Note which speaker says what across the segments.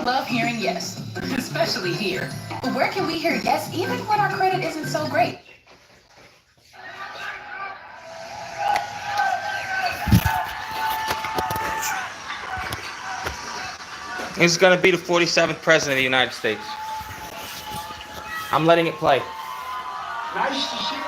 Speaker 1: love hearing yes, especially here. Where can we hear yes even when our credit isn't so great?
Speaker 2: This is going to be the 47th President of the United States. I'm letting it play.
Speaker 3: Nice to see you.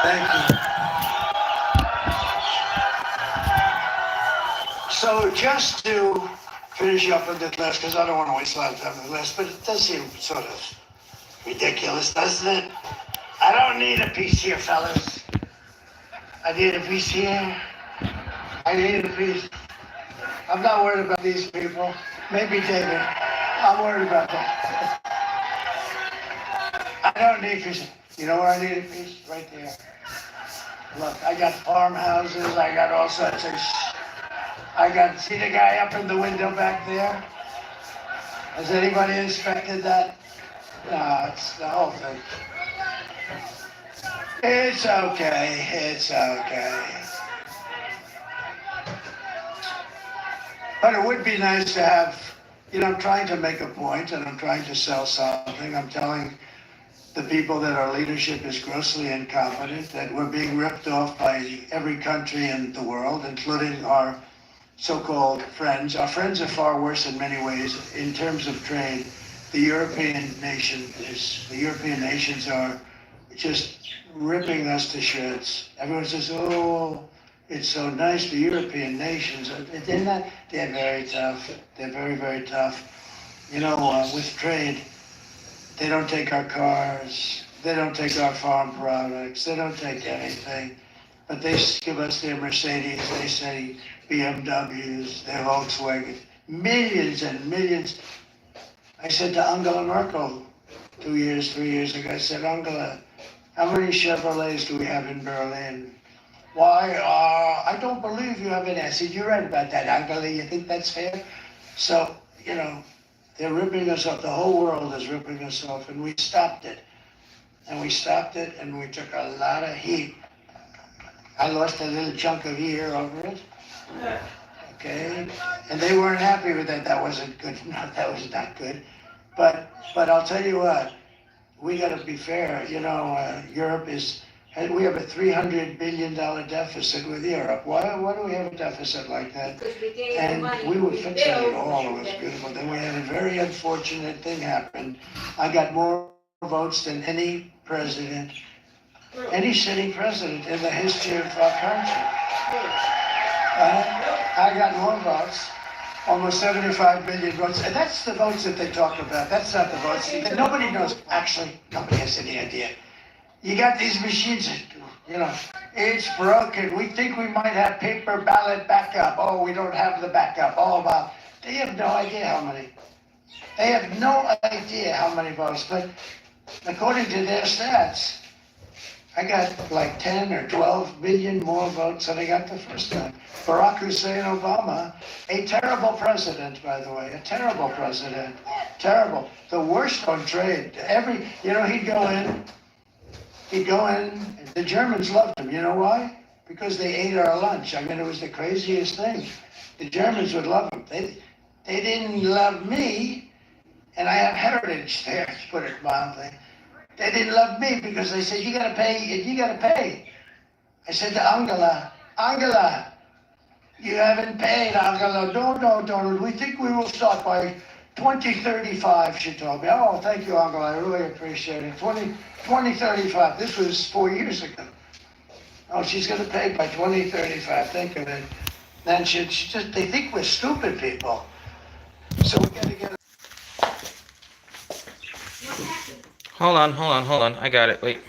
Speaker 3: Thank you. So just to finish up with the list, because I don't want to waste a lot of time on the list, but it does seem sort of ridiculous, doesn't it? I don't need a piece here, fellas. I need a piece here. I need a piece. I'm not worried about these people. Maybe David. I'm worried about that. I don't need a piece. You know where I need a piece? Right there. Look, I got farmhouses. I got all sorts of see the guy up in the window back there? Has anybody inspected that? No, it's the whole thing. It's okay. It's okay. But it would be nice to have, I'm trying to make a point and I'm trying to sell something. I'm telling the people that our leadership is grossly incompetent, that we're being ripped off by every country in the world, including our so-called friends. Our friends are far worse in many ways in terms of trade. The European nations are just ripping us to shreds. Everyone says, oh, it's so nice, the European nations. They're very tough. They're very, very tough. With trade, they don't take our cars. They don't take our farm products. They don't take anything. But they give us their Mercedes, they say BMWs, their Volkswagen, millions and millions. I said to Angela Merkel 3 years ago, I said, Angela, how many Chevrolets do we have in Berlin? Why, I don't believe you have any. I said, you're right about that, Angela, you think that's fair? So, they're ripping us off, the whole world is ripping us off, and we stopped it. And we took a lot of heat. I lost a little chunk of ear over it. Okay, and they weren't happy with that. That wasn't good. No, that was not good. But I'll tell you what, we got to be fair. Europe we have a $300 billion deficit with Europe. Why do we have a deficit like that? And we were fixing it all. It was beautiful. Then we had a very unfortunate thing happen. I got more votes than any president, any sitting president in the history of our country. I got more votes, almost 75 million votes. And that's the votes that they talk about. That's not the votes. Nobody knows. Actually, nobody has any idea. You got these machines, it's broken. We think we might have paper ballot backup. Oh, we don't have the backup. Oh, wow. They have no idea how many. They have no idea how many votes. But according to their stats, I got like 10 or 12 million more votes than I got the first time. Barack Hussein Obama, a terrible president, by the way, a terrible president, terrible. The worst on trade. He'd go in, the Germans loved him. You know why? Because they ate our lunch. I mean, it was the craziest thing. The Germans would love him. They didn't love me, and I have heritage there, to put it mildly. They didn't love me because they said, you gotta pay. I said to Angela, you haven't paid, Angela. No, Donald, we think we will start by 2035, she told me. Oh, thank you, Angela, I really appreciate it. 2035, this was 4 years ago. Oh, she's gonna pay by 2035, think of it. Then they think we're stupid people. So we gotta get
Speaker 2: Hold on. I got it. Wait.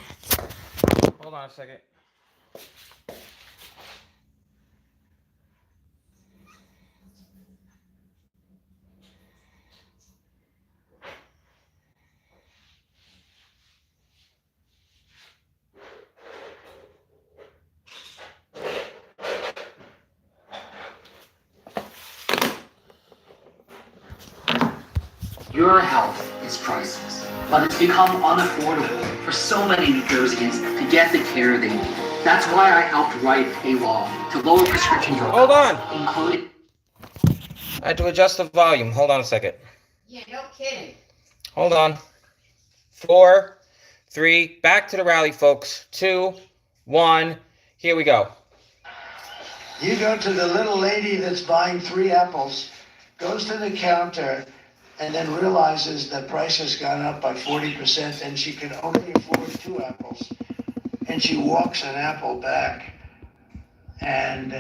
Speaker 2: Hold on a second.
Speaker 4: Your health is priceless, but it's become unaffordable for so many New Jerseyans to get the care they need. That's why I helped write a law to lower prescription drug
Speaker 2: Hold on.
Speaker 4: costs, including...
Speaker 2: I had to adjust the volume. Hold on a second.
Speaker 1: Yeah, no kidding.
Speaker 2: Hold on. 4, 3, back to the rally, folks. 2, 1, here we go.
Speaker 3: You go to the little lady that's buying 3 apples, goes to the counter, and then realizes the price has gone up by 40% and she can only afford 2 apples. And she walks an apple back, and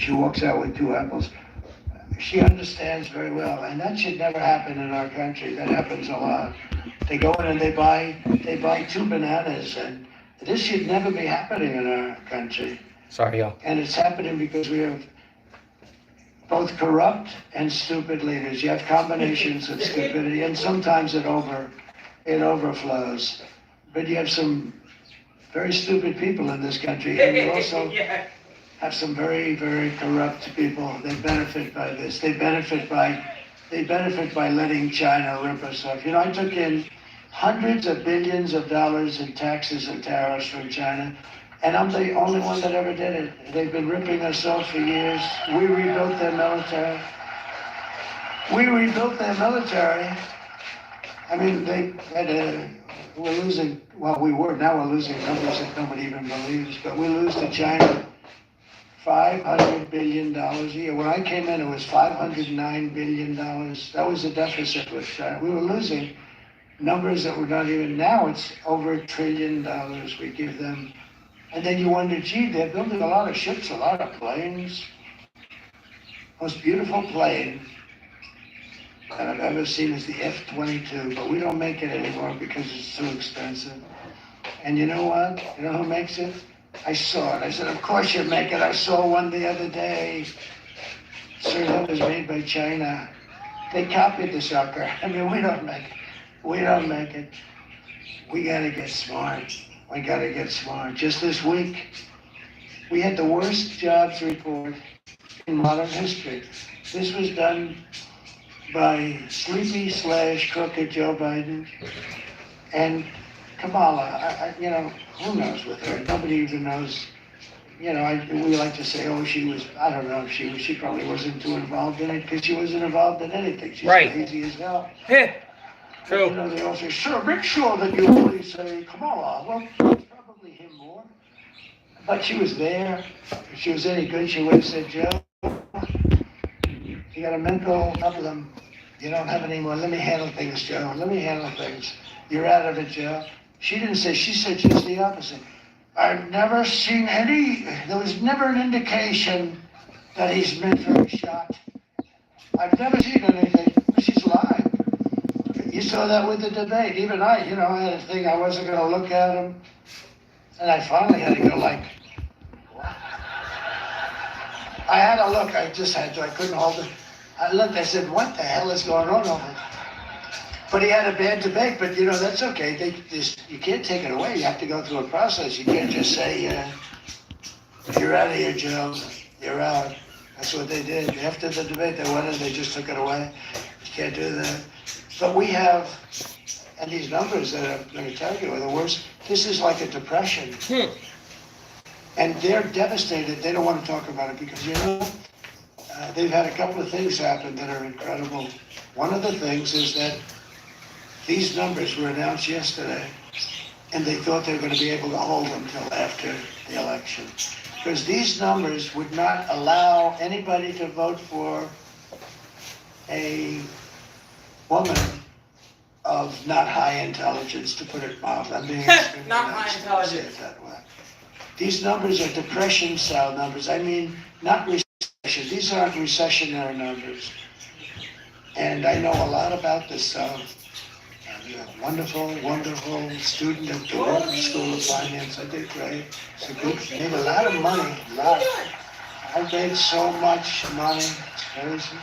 Speaker 3: she walks out with 2 apples. She understands very well, and that should never happen in our country. That happens a lot. They go in and they buy 2 bananas, and this should never be happening in our country.
Speaker 2: Sorry, y'all.
Speaker 3: And it's happening because we have both corrupt and stupid leaders. You have combinations of stupidity, and sometimes it overflows. But you have some very stupid people in this country, and you also have some very, very corrupt people. They benefit by this. They benefit by letting China rip us off. You know, I took in hundreds of billions of dollars in taxes and tariffs from China, and I'm the only one that ever did it. They've been ripping us off for years. We rebuilt their military. I mean, we're losing, now we're losing numbers that nobody even believes, but we lose to China $500 billion a year. When I came in, it was $509 billion. That was the deficit with China. We were losing numbers that were not even, now it's over $1 trillion we give them. And then you wonder, gee, they're building a lot of ships, a lot of planes. Most beautiful plane that I've ever seen is the F-22, but we don't make it anymore because it's too expensive. And you know what? You know who makes it? I saw it. I said, of course you make it. I saw one the other day. Sir, that was made by China. They copied the sucker. I mean, we don't make it. We gotta get smart. Just this week, we had the worst jobs report in modern history. This was done by sleepy/crooked Joe Biden and Kamala. Who knows with her? Nobody even knows. We like to say, oh, she was, I don't know, she probably wasn't too involved in it because she wasn't involved in anything. She's
Speaker 2: Right.
Speaker 3: crazy as hell.
Speaker 2: True.
Speaker 3: They all say, sir, make sure that you always say Kamala. Well, it's probably him more. But she was there. If she was any good, she would have said, Joe, you got a mental problem. You don't have any more. Let me handle things, Joe. Let me handle things. You're out of it, Joe. She didn't say, she said just the opposite. I've never seen there was never an indication that he's meant for a shot. I've never seen anything. She's lying. You saw that with the debate. Even I had a thing, I wasn't going to look at him. And I finally had to go like, what? I had to look, I just had to, I couldn't hold it. I looked, I said, what the hell is going on over there? But he had a bad debate, but that's okay. You can't take it away. You have to go through a process. You can't just say, you're out of here, Joe. You're out. That's what they did. After the debate, they went and they just took it away. You can't do that. But we have, and these numbers that I'm going to tell you are the worst. This is like a depression. And they're devastated. They don't want to talk about it because, they've had a couple of things happen that are incredible. One of the things is that these numbers were announced yesterday, and they thought they were going to be able to hold them till after the election. Because these numbers would not allow anybody to vote for a woman of not high intelligence, to put it mildly. I'm being
Speaker 2: Not high intelligence.
Speaker 3: Say it that way. These numbers are depression-style numbers. I mean, not recession. These aren't recessionary numbers. And I know a lot about this stuff. I'm a wonderful, wonderful student at the Wharton School of Finance. I did great. Made a lot of money. I made so much money. It's crazy.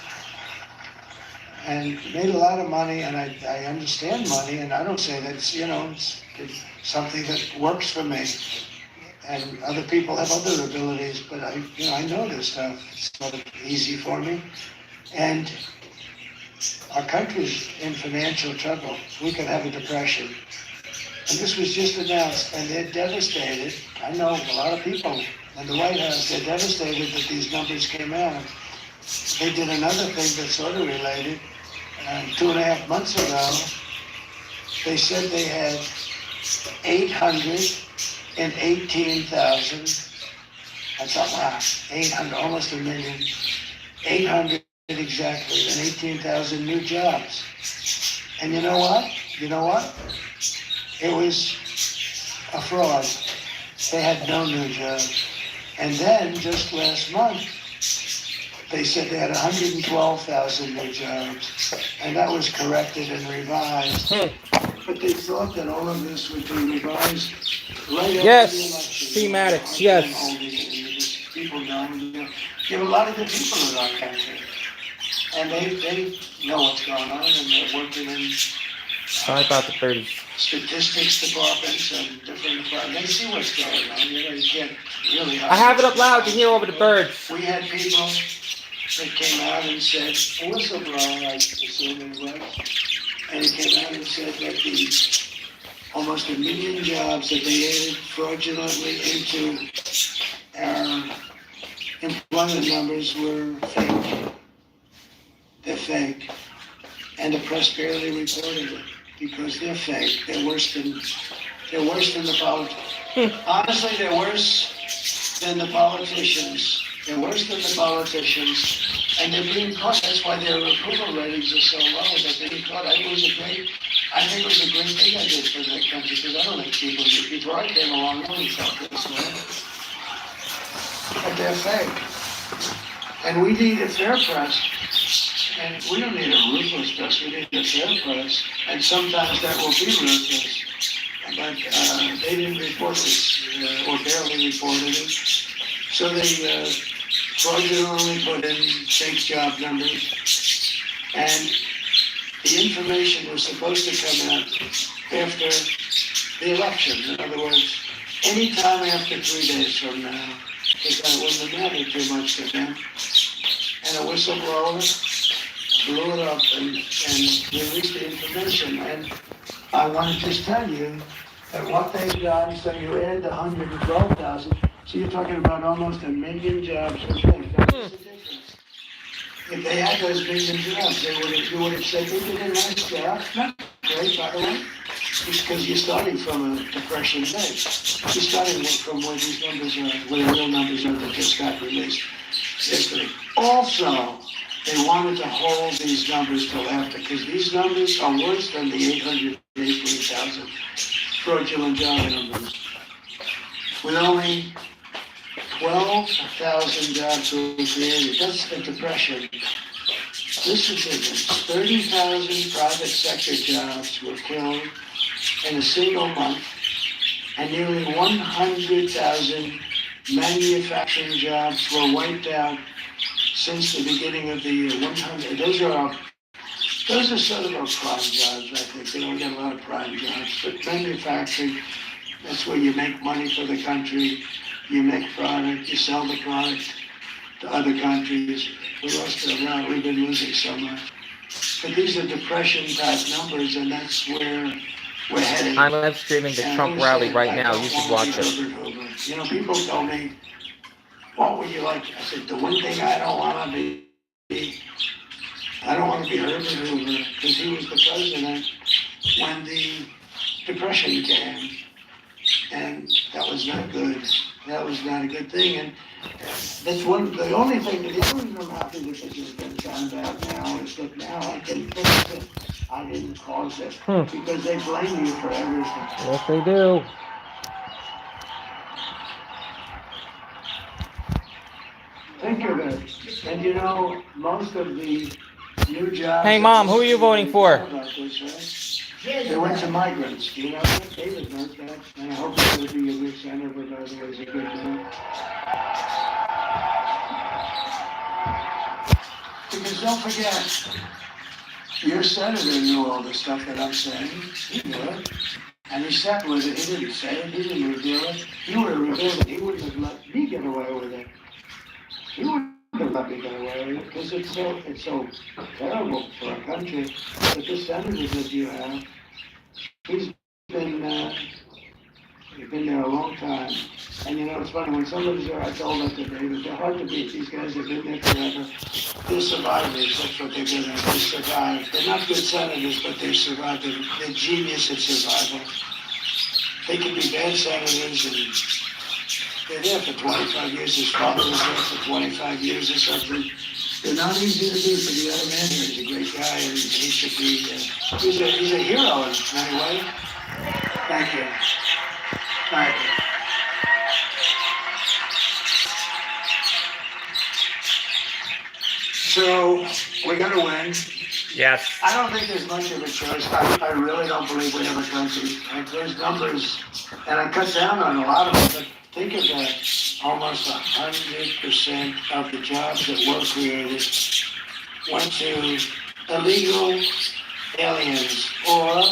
Speaker 3: And made a lot of money, and I understand money, and I don't say that it's something that works for me. And other people have other abilities, but I know this stuff. It's not easy for me. And our country's in financial trouble. We could have a depression. And this was just announced, and they're devastated. I know a lot of people in the White House, they're devastated that these numbers came out. They did another thing that's sort of related. 2.5 months ago, they said they had 818,000, that's a lot, 800, almost a million, 800 exactly, and 18,000 new jobs. And you know what? It was a fraud. They had no new jobs. And then, just last month, they said they had 112,000 new jobs, and that was corrected and revised. But they thought that all of this would be revised right after the election.
Speaker 2: Thematics, yes.
Speaker 3: People don't, you have a lot of good people in our country, and they know what's going on, and they're working in
Speaker 2: Sorry about the birdies.
Speaker 3: statistics departments and different departments. They see what's going on. You can't really.
Speaker 2: I have it up loud to hear over the birds.
Speaker 3: We had people that came out and said, a whistleblower, I assume it was, and he came out and said that the almost 1 million jobs that they added fraudulently into our employment numbers were fake. They're fake. And the press barely reported it because they're fake. They're worse than the politicians. Honestly, they're worse than the politicians. They're worse than the politicians. And they're being caught. That's why their approval ratings are so low. They're being caught. I think it was a great thing I did for that country because I don't think people, before I came along, nobody felt this way. But they're fake. And we need a fair press. And we don't need a ruthless press, we need a fair press. And sometimes that will be ruthless. But they didn't report this, or barely reported it. So they fraudulently put in fake job numbers. And the information was supposed to come out after the election. In other words, anytime after 3 days from now, because that wouldn't matter too much to them. And a whistleblower blew it up and released the information. And I want to just tell you that what they've done, so you add the 112,000, so you're talking about almost 1 million jobs a day. That's the difference. If they had those million jobs, you would have said, they did a nice job. Not great, by the way, because you're starting from a depression base. You're starting from where these numbers are, where the real numbers are that just got released yesterday. Also, they wanted to hold these numbers till after, because these numbers are worse than the 818,000 fraudulent job numbers. With only 12,000 jobs were created. That's the depression. This is different. 30,000 private sector jobs were killed in a single month, and nearly 100,000 manufacturing jobs were wiped out since the beginning of the year. 100. Those are sort of our prime jobs, I think. We don't get a lot of prime jobs, but manufacturing, that's where you make money for the country. You make product, you sell the product to other countries. We lost it around, we've been losing so much. But these are depression-type numbers, and that's where we're heading.
Speaker 2: I'm live streaming the Trump rally right now. You should watch it.
Speaker 3: You know, people tell me, what would you like? I said, the one thing I don't want to be Herbert Hoover, because he was the president when the Depression came, and that was not good. That was not a good thing, and that's the only reason I'm happy that this has been found out now is that now I can fix it. I didn't cause it, because they blame you for everything.
Speaker 2: Yes, they do.
Speaker 3: Think of it. And you know, most of the new jobs...
Speaker 2: Hey, Mom, who are you voting for?
Speaker 3: They went to migrants. Do you know that? David knows that. And I hope he's going to be a good senator, but I think he's a good man. Because don't forget, your senator knew all the stuff that I'm saying. He knew it. And he sat with it. He didn't say it. He didn't reveal it. He would have revealed it. He wouldn't have let me get away with it. He wouldn't could let me get away with it because it's so terrible for a country. But this senator that you have, he's been he's been there a long time. And you know, it's funny, when somebody's there, I told that to David, they're hard to beat. These guys have been there forever. They're survivors, that's what they've been. They survived. They're not good senators, but they've survived. They're genius at survival. They can be bad senators, and they're there for 25 years. His father was there for 25 years or something. They're not easy to do for the other man here. He's a great guy, and he should be, he's a hero in many ways. Thank you. Thank you. So, we're going to win.
Speaker 2: Yes.
Speaker 3: I don't think there's much of a choice. I really don't believe we have a country. There's numbers, and I cut down on a lot of them, but think of that. Almost 100% of the jobs that were created went to illegal aliens, or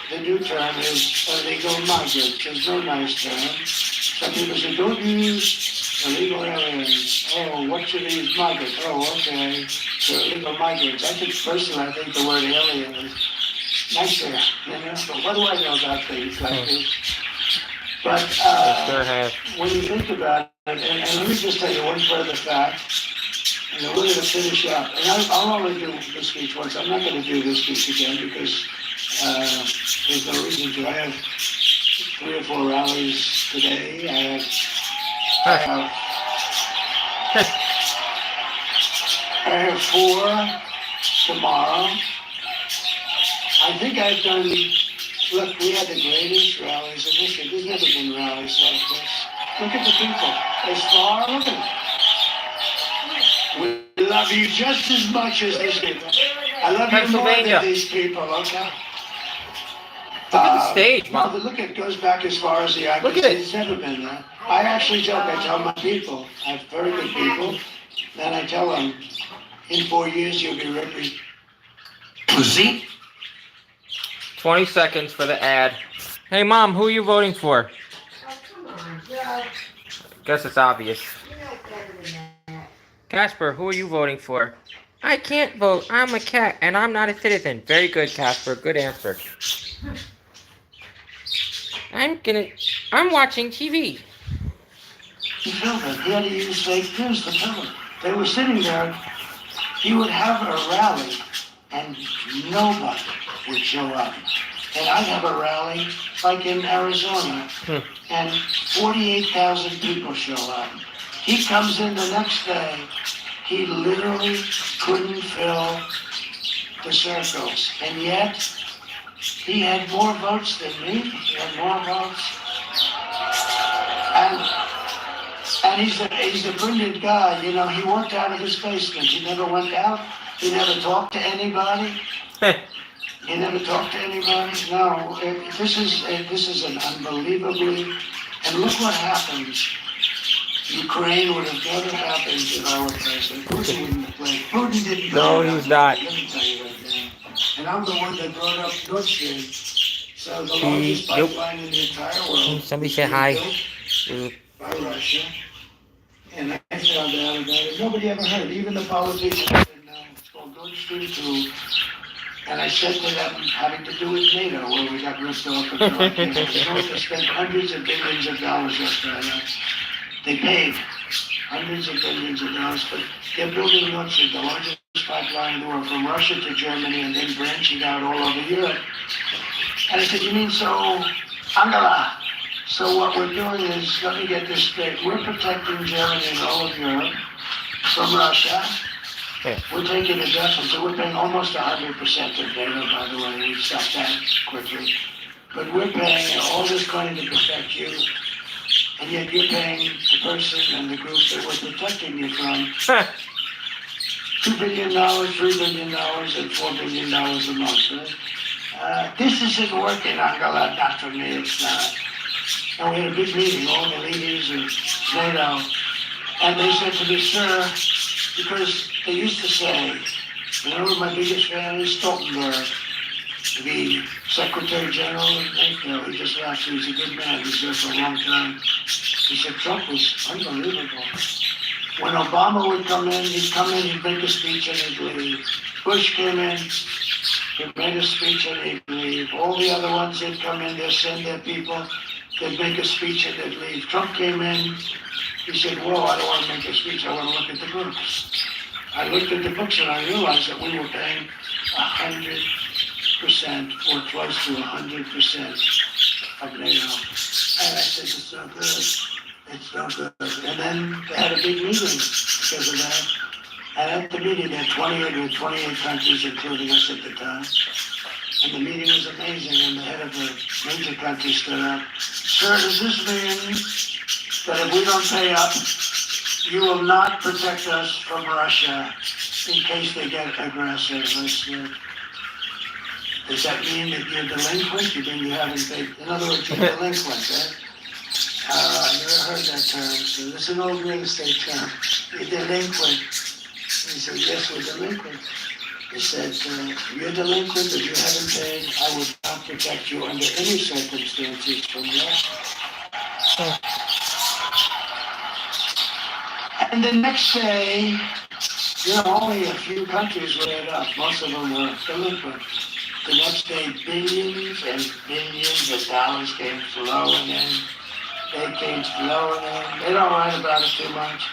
Speaker 3: the new term is illegal migrants. There's no nice term. Some people say, don't use illegal aliens. Oh, what should these migrants? Oh, okay. So illegal migrants. I think personally, I think the word alien is nicer. You know? But what do I know about things like this? But when you think about it, and let me just tell you one further fact, and then we're going to finish up. And I'll only do this speech once. I'm not going to do this speech again because there's no reason to. I have 3 or 4 rallies today. I have 4 tomorrow. I think I've done. Look, we had the greatest rallies in history. There's never been rallies like this. Look at the people. As far, look at them. We love you just as much as these people. I love you more than these people, okay?
Speaker 2: Look at the stage, Mom.
Speaker 3: No, look, it goes back as far as the eye can see. It's never been there. I actually joke. I tell my people, I have very good people, and I tell them, in 4 years you'll be represented. See?
Speaker 2: 20 seconds for the ad. Hey, Mom, who are you voting for?
Speaker 5: Oh, come on, Joe.
Speaker 2: Guess it's obvious.
Speaker 5: You know better than that.
Speaker 2: Casper, who are you voting for? I can't vote. I'm a cat, and I'm not a citizen. Very good, Casper. Good answer. I'm watching TV.
Speaker 3: He filmed it. He had to use fake news to film it. They were sitting there. He would have a rally, and nobody would show up. And I'd have a rally, like in Arizona, and 48,000 people show up. He comes in the next day. He literally couldn't fill the circles, and yet he had more votes than me. He had more votes, and he's a brilliant guy. You know, he worked out of his basement. He never went out. He never talked to anybody. He never talked to anybody. No, this is an unbelievably, and look what happens. Ukraine would have never happened if I were president. Putin wouldn't have played. Putin didn't.
Speaker 2: No, he's not.
Speaker 3: Let me tell you right now. And I'm the one that brought up Nord Stream. So the largest pipeline in the entire world.
Speaker 2: Somebody say hi.
Speaker 3: By Russia. And I found out about it. Nobody ever heard. Even the politicians said, no, it's called Nord Stream 2. And I said to them, having to do with NATO, where we got ripped off of North. They spent hundreds of billions of dollars yesterday. They paid hundreds of billions of dollars, but they're building Nord Stream, the largest pipeline in the world, from Russia to Germany, and then branching out all over Europe. And I said, you mean so, Angela? So what we're doing is, let me get this straight, we're protecting Germany and all of Europe from Russia. We're taking a deficit. We're paying almost 100% of NATO, by the way. We stopped that quickly. But we're paying all this money to protect you, and yet you're paying the person and the group that we're protecting you from $2 billion, $3 billion, and $4 billion a month. Right? This isn't working, Angela. Not for me, it's not. And we had a big meeting, all the leaders of NATO, and they said to me, sir, because they used to say, you know who my biggest fan is? Stoltenberg, the Secretary General of NATO. He just left. He was a good man. He was there for a long time. He said, Trump was unbelievable. When Obama would come in, he'd make a speech, and he'd leave. Bush came in, he'd make a speech, and he'd leave. All the other ones, they'd come in, they'd send their people, they'd make a speech, and they'd leave. Trump came in, he said, whoa, I don't want to make a speech, I want to look at the books. I looked at the books and I realized that we were paying 100% or close to 100% of NATO. And I said, it's no good. It's no good. And then they had a big meeting because of that. And at the meeting, there were 28 countries, including us at the time. And the meeting was amazing, and the head of the major country stood up. Sir, does this mean that if we don't pay up, you will not protect us from Russia in case they get aggressive? I said, does that mean that you're delinquent? You mean you haven't paid? In other words, you're delinquent, right? I never heard that term. So this is an old real estate term. You're delinquent. He said, yes, we're delinquent. He said, you're delinquent, if you haven't paid, I would not protect you under any circumstances from Russia. And the next day, only a few countries were paid up. Most of them were delinquent. The next day, billions and billions of dollars came flowing in. They came flowing in. They don't write about it too much.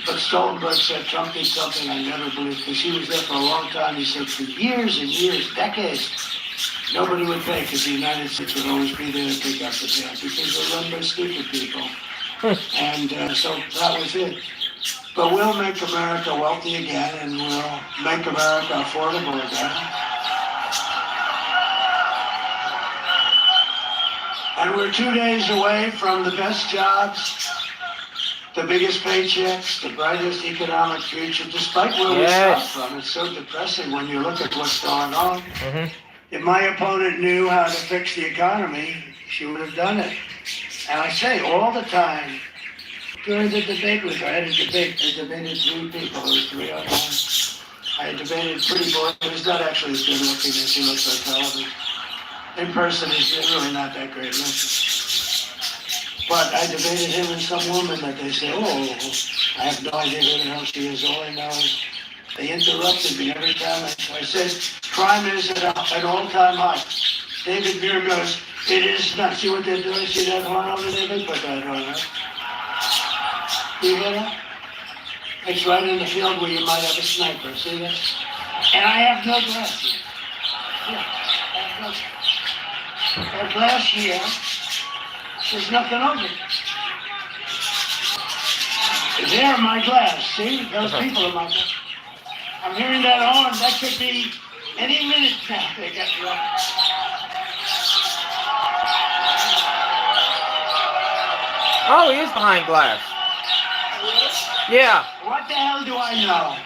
Speaker 3: But Stoltenberg said Trump did something I never believed, because he was there for a long time. He said for years and years, decades, nobody would pay because the United States would always be there to pick up the tab because they're run by stupid people. And so that was it. But we'll make America wealthy again, and we'll make America affordable again. And we're 2 days away from the best jobs, the biggest paychecks, the brightest economic future, despite where we start from. It's so depressing when you look at what's going on. Mm-hmm. If my opponent knew how to fix the economy, she would have done it. And I say all the time, during the debate with her, I debated 3 people, there was 3 on one. I debated Pretty Boy, who's not actually as good looking as he looks on television. In person, he's really not that great looking. But I debated him and some woman that they say, oh, I have no idea who the hell she is. All I know is they interrupted me every time. I said, crime is at an all-time high. David Muir goes, it is not. See what they're doing? See that horn over there? They put that horn up. You hear that? It's right in the field where you might have a sniper. See that? And I have no glass here. Yeah, I have no glass. That glass here, there's nothing over it. There, my glass. See? Those people are my glass. I'm hearing that horn. That could be any minute now. They got me up.
Speaker 2: Oh, he is behind glass. Yeah.
Speaker 3: What the hell do I know?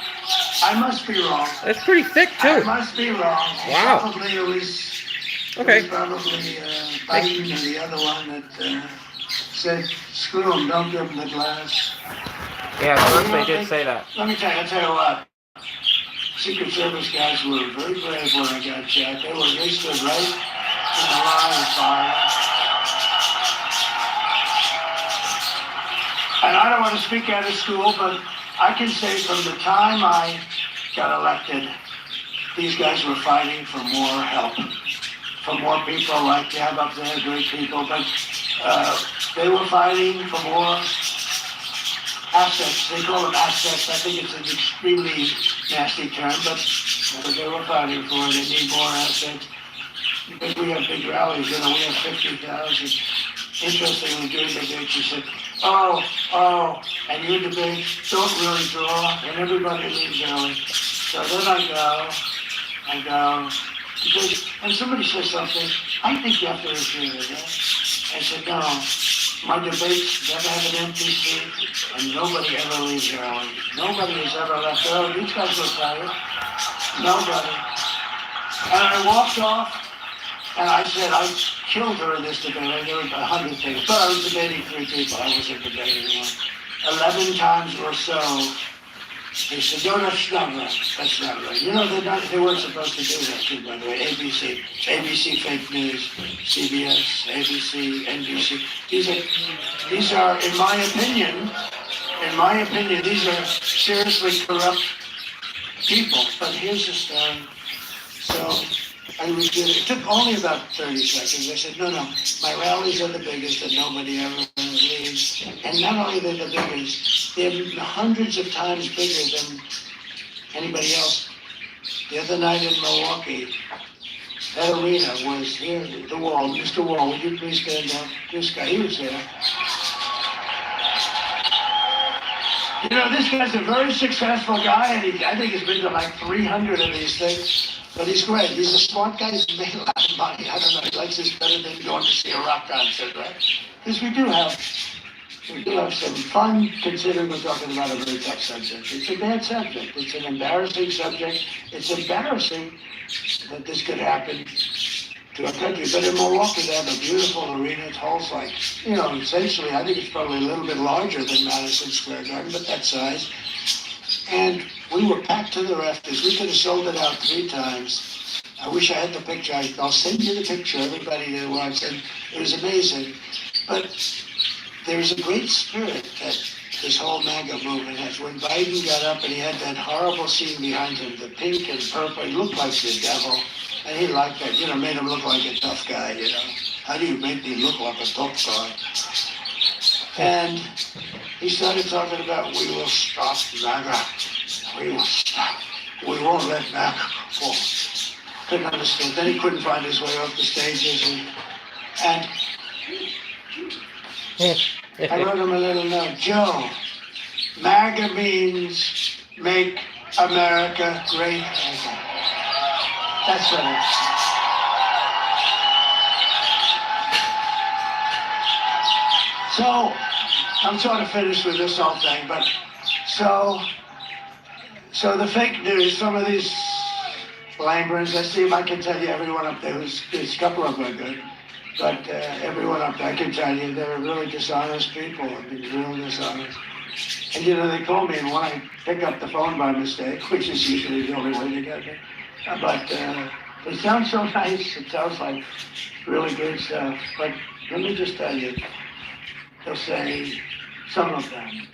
Speaker 3: I must be wrong.
Speaker 2: That's pretty thick, too.
Speaker 3: I must be wrong.
Speaker 2: Wow.
Speaker 3: Probably it was...
Speaker 2: Okay.
Speaker 3: It was probably Biden and the other one that said, screw him, don't give him the glass.
Speaker 2: Yeah, first they did say that.
Speaker 3: Let me tell you, I'll tell you what. Secret Service guys were very brave when I got shot. They stood right in the line of fire. And I don't want to speak out of school, but I can say from the time I got elected, these guys were fighting for more help. For more people like you have up there, great people, but they were fighting for more assets. They call them assets. I think it's an extremely nasty term, but they were fighting for it. They need more assets. Because we have big rallies, we have 50,000. Interestingly, during the debate, she said, oh, and your debates don't really draw, and everybody leaves early. So then I go, because when somebody says something, I think you have to agree with it. I said, no, my debates never have an empty seat, and nobody ever leaves early. Nobody has ever left early. These guys were tired. Nobody. And I walked off, and I said, I killed her in this debate. I knew 100 things, but I was debating 3 people. I wasn't debating one. 11 times or so, they said, no, that's not right. That's not right. They weren't supposed to do that too, by the way. ABC fake news, CBS, ABC, NBC. These are, in my opinion, In my opinion, these are seriously corrupt people. But here's the story. So I repeated, it took only about 30 seconds. I said, no, my rallies are the biggest and nobody ever leaves. And not only are they the biggest, they're hundreds of times bigger than anybody else. The other night in Milwaukee, that arena was here, the Wall. Mr. Wall, would you please stand up? This guy, he was there. You know, this guy's a very successful guy, and I think he's been to like 300 of these things. But he's great. He's a smart guy. He's made a lot of money. I don't know. He likes this better than going to see a rock concert, right? Because we do have some fun, considering we're talking about a very tough subject. It's a bad subject. It's an embarrassing subject. It's embarrassing that this could happen to our country. But in Milwaukee, they have a beautiful arena. It holds like, essentially, I think it's probably a little bit larger than Madison Square Garden, but that size. And we were packed to the rafters. We could have sold it out 3 times. I wish I had the picture. I'll send you the picture, everybody that watched. And it was amazing. But there's a great spirit that this whole MAGA movement has. When Biden got up and he had that horrible scene behind him, the pink and purple, he looked like the devil. And he liked that, made him look like a tough guy, How do you make me look like a tough guy? And he started talking about, we will stop MAGA. We will stop. We won't let MAGA fall. Couldn't understand. Then he couldn't find his way off the stages. And I wrote him a little note. Joe, MAGA means make America great again. That's what it is. So, I'm sort of finished with this whole thing, but so the fake news, some of these language, let's see if I can tell you everyone up there there's a couple of them are good, but everyone up there, I can tell you, they're really dishonest people. I mean, real dishonest. And they call me, and when I pick up the phone by mistake, which is usually the only way to get me, but it sounds so nice, it sounds like really good stuff, but let me just tell you, they'll say, some of them,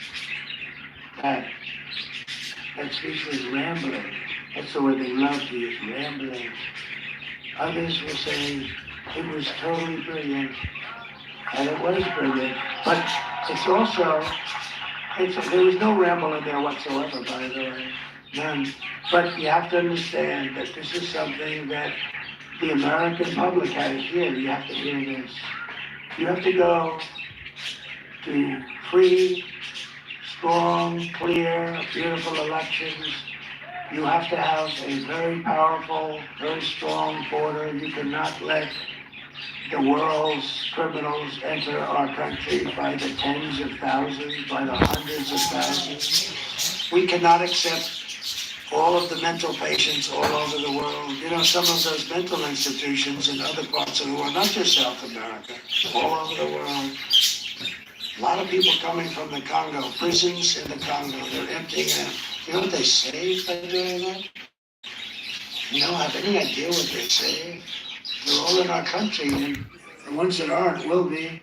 Speaker 3: that speech was rambling. That's the word they love to use, rambling. Others will say it was totally brilliant, and it was brilliant, but it's also, there was no ramble in there whatsoever, by the way, none. But you have to understand that this is something that the American public had to hear. You have to hear this. You have to go to free, strong, clear, beautiful elections. You have to have a very powerful, very strong border. You cannot let the world's criminals enter our country by the tens of thousands, by the hundreds of thousands. We cannot accept all of the mental patients all over the world. Some of those mental institutions in other parts of the world, not just South America, all over the world. A lot of people coming from the Congo, prisons in the Congo, they're emptying them. You know what they save by doing that? You don't have any idea what they save. They're all in our country, and the ones that aren't will be.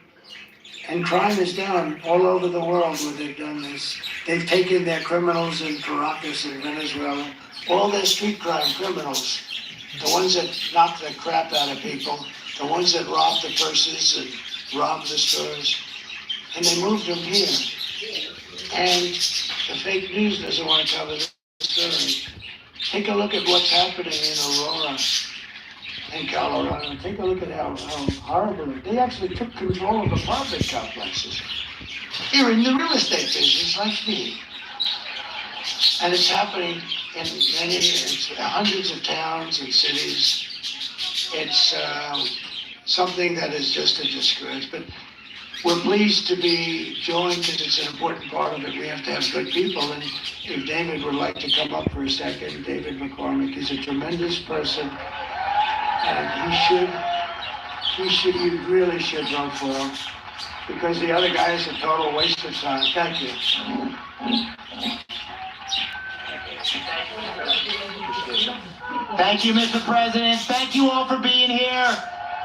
Speaker 3: And crime is down all over the world where they've done this. They've taken their criminals in Caracas and Venezuela, all their street crime criminals, the ones that knock the crap out of people, the ones that rob the purses and rob the stores, and they moved them here. And the fake news doesn't want to cover this story. Take a look at what's happening in Aurora, in Colorado. Take a look at how horrible they actually took control of apartment complexes. They're in the real estate business like me. And it's happening in hundreds of towns and cities. It's something that is just a disgrace. But we're pleased to be joined because it's an important part of it. We have to have good people. And if David would like to come up for a second, David McCormick is a tremendous person. And you really should vote for him. Because the other guy is a total waste of time. Thank you.
Speaker 6: Thank you, Mr. President. Thank you all for being here.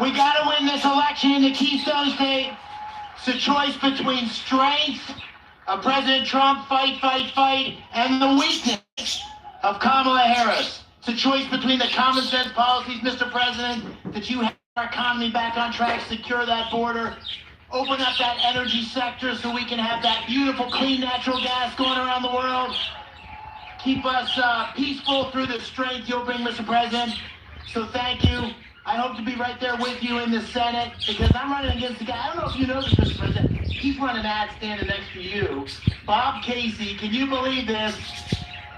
Speaker 6: We got to win this election in the Keystone State. It's a choice between strength President Trump, fight, fight, fight, and the weakness of Kamala Harris. It's a choice between the common sense policies, Mr. President, that you have our economy back on track, secure that border, open up that energy sector so we can have that beautiful, clean natural gas going around the world, keep us peaceful through the strength you'll bring, Mr. President. So thank you. I hope to be right there with you in the Senate because I'm running against the guy. I don't know if you know this, Mr. President. He's running ad standing next to you. Bob Casey, can you believe this?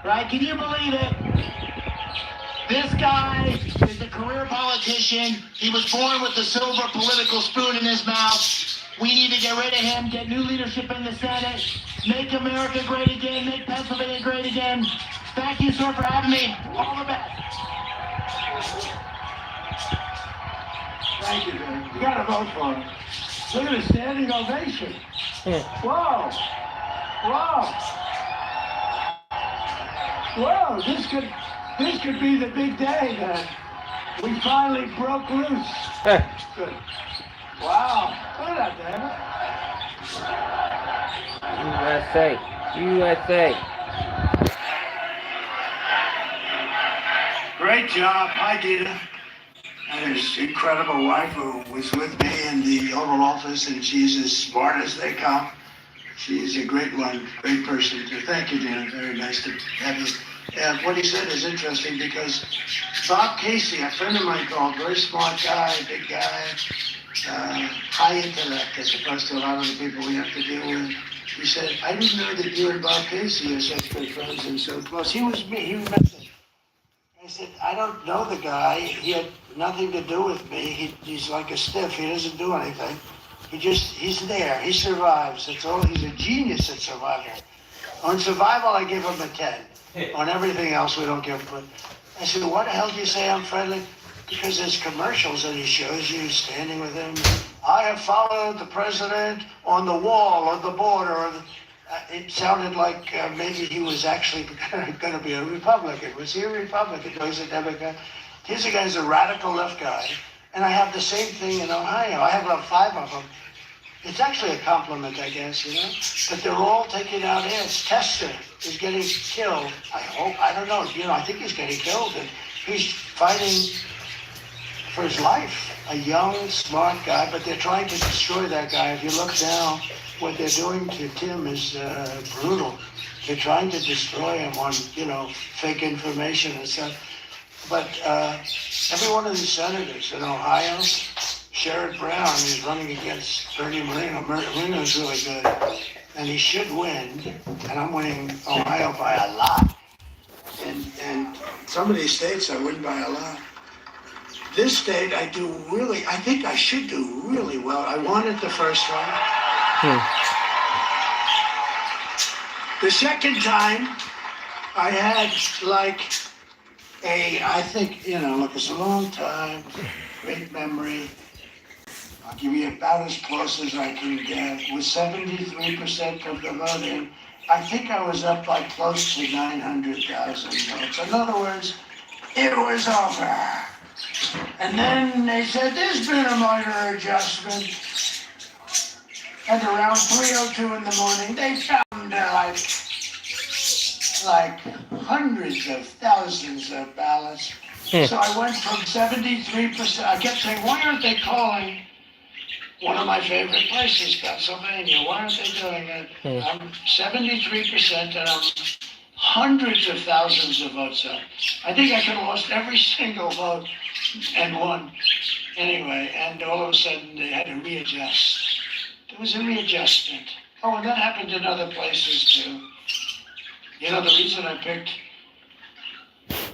Speaker 6: Right? Can you believe it? This guy is a career politician. He was born with the silver political spoon in his mouth. We need to get rid of him, get new leadership in the Senate, make America great again, make Pennsylvania great again. Thank you, sir, for having me. All the best.
Speaker 3: Thank you, man. You gotta vote for him. Look at the standing ovation. Whoa. Whoa. Whoa, this could be the big day that we finally broke loose. Good. Wow. Look at that,
Speaker 2: USA. USA.
Speaker 3: Great job. Hi, Dita. And his incredible wife who was with me in the Oval Office, and she's as smart as they come. She's a great one, great person too. Thank you, Dina. Very nice to have you. And what he said is interesting because Bob Casey, a friend of mine called, very smart guy, big guy, high intellect as opposed to a lot of the people we have to deal with. He said, I didn't know that you and Bob Casey are such good friends and so close. He was me. He remembered. I said, I don't know the guy. He had nothing to do with me. He's like a stiff. He doesn't do anything. He's there. He survives. That's all. He's a genius at surviving. On survival, I give him a 10. On everything else, we don't give him. I said, what the hell do you say I'm friendly? Because there's commercials that he shows you standing with him. I have followed the president on the wall, on the border. It sounded like maybe he was actually going to be a Republican. Was he a Republican? No, he's a Democrat. Here's a guy's a radical left guy. And I have the same thing in Ohio. I have about 5 of them. It's actually a compliment, I guess, you know? But they're all taking out ads. Tester is getting killed. I hope. I don't know. You know, I think he's getting killed. And he's fighting for his life. A young, smart guy. But they're trying to destroy that guy. If you look now, what they're doing to Tim is brutal. They're trying to destroy him on, you know, fake information and stuff. But every one of these senators in Ohio, Sherrod Brown is running against Bernie Moreno. Moreno's really good, and he should win. And I'm winning Ohio by a lot. And some of these states I win by a lot. This state I think I should do really well. I won it the first time. The second time I had like I think, you know, look, it's a long time, great memory. I'll give you about as close as I can get. With 73% of the vote in, I think I was up by close to 900,000 votes. In other words, it was over. And then they said, there's been a minor adjustment. And around 3:02 in the morning, they found like hundreds of thousands of ballots. So I went from 73%. I kept saying, why aren't they calling one of my favorite places, Pennsylvania? Why aren't they doing it? I'm 73% and I'm hundreds of thousands of votes up. I think I could have lost every single vote and won. Anyway, and all of a sudden they had to readjust. There was a readjustment. Oh, and that happened in other places too. You know, the reason I picked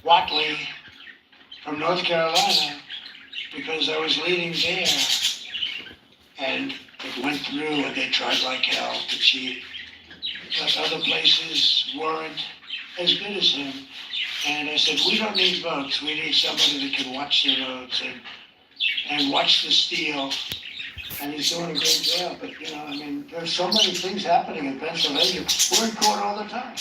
Speaker 3: Watley from North Carolina, because I was leading there, and it went through and they tried like hell to cheat. But other places weren't as good as him. And I said, we don't need votes. We need somebody that can watch the votes and watch the steal. And he's doing a great job. But, you know, I mean, there's so many things happening in Pennsylvania. We're in court all the time.